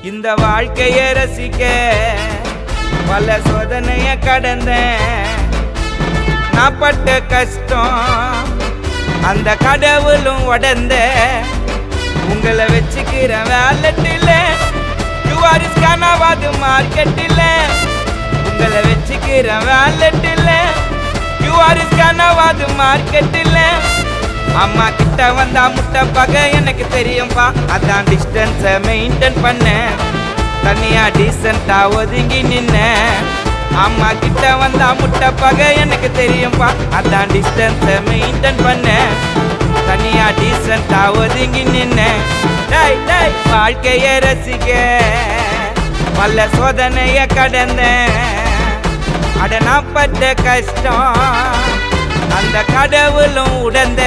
இந்த வாழ்க்கைய ரசிக்க பல சோதனைய கடந்தேன். நான் பட்ட கஷ்டம் அந்த கடவுளும் உடந்த உங்களை வச்சுக்கிற வேலட்டில யூஆரிஸ் கனவாது மார்க்கெட்டில் உங்களை வச்சுக்கிற வேலட்டில் யூஆரிஸ் கனவாது மார்க்கெட்டில் அம்மா கிட்ட வந்தா முட்டை பகை எனக்கு தெரியும்பா. அதான் டிஸ்டன்ஸை மெயின்டைன் பண்ண தனியா டீசெண்டா ஒதுங்கி நின்ன. அம்மா கிட்ட வந்தா முட்டை பகை எனக்கு தெரியும்பா. அதான் டிஸ்டன்ஸை மெயின்டைன் பண்ண தனியா டீசெண்டா ஒதுங்கி நின்ன. வாழ்க்கைய ரசிக்க பல சோதனைய கடந்தேன். அட நான் பட்ட கஷ்டம் அந்த கடவுளும் உடந்த